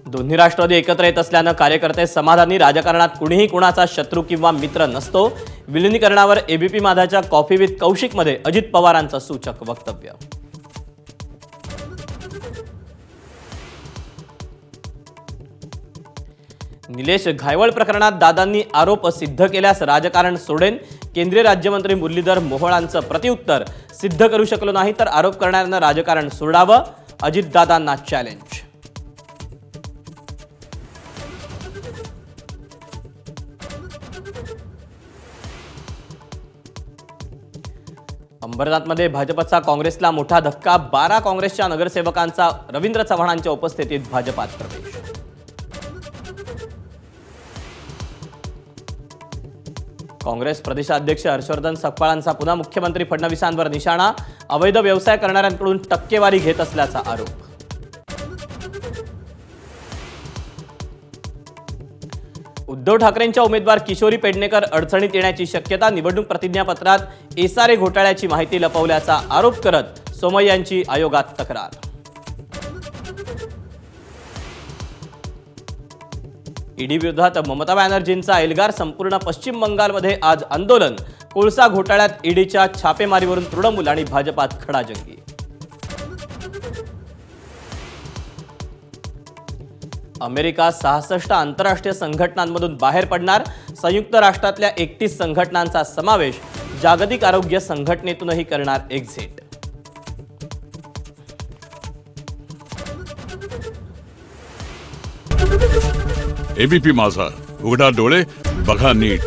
दोन्ही राष्ट्रवादी एकत्र येत असल्यानं कार्यकर्ते समाधानी, राजकारणात कुणीही कुणाचा शत्रू किंवा मित्र नसतो. विलिनीकरणावर एबीपी माझाच्या कॉफी विथ कौशिकमध्ये अजित पवारांचं सूचक वक्तव्य. निलेश घायवळ प्रकरणात दादांनी आरोप सिद्ध केल्यास राजकारण सोडेन. केंद्रीय राज्यमंत्री मुरलीधर मोहोळांचं प्रत्युत्तर. सिद्ध करू शकलो नाही तर आरोप करणाऱ्यांना राजकारण सोडावं. अजितदादांना चॅलेंज. अंबरनाथमध्ये भाजपचा काँग्रेसला मोठा धक्का. 12 काँग्रेसच्या नगरसेवकांचा रवींद्र चव्हाणांच्या उपस्थितीत भाजपात प्रवेश. काँग्रेस प्रदेशाध्यक्ष हर्षवर्धन सकपाळांचा पुन्हा मुख्यमंत्री फडणवीसांवर निशाणा. अवैध व्यवसाय करणाऱ्यांकडून टक्केवारी घेत असल्याचा आरोप. उद्धव ठाकरेंच्या उमेदवार किशोरी पेडणेकर अडचणीत येण्याची शक्यता. निवडणूक प्रतिज्ञापत्रात एसआरए घोटाळ्याची माहिती लपवल्याचा आरोप करत सोमय्यांची आयोगात तक्रार. ईडी विरोधात ममता बॅनर्जींचा एल्गार. संपूर्ण पश्चिम बंगालमध्ये आज आंदोलन. कोळसा घोटाळ्यात ईडीच्या छापेमारीवरून तृणमूल आणि भाजपात खडाजंगी. अमेरिका 66 आंतरराष्ट्रीय संघटनांमधून बाहेर पडणार. संयुक्त राष्ट्रातल्या 31 संघटनांचा समावेश. जागतिक आरोग्य संघटनेतूनही करणार एक्झिट. एबीपी माझा, उघडा डोळे बघा नीट.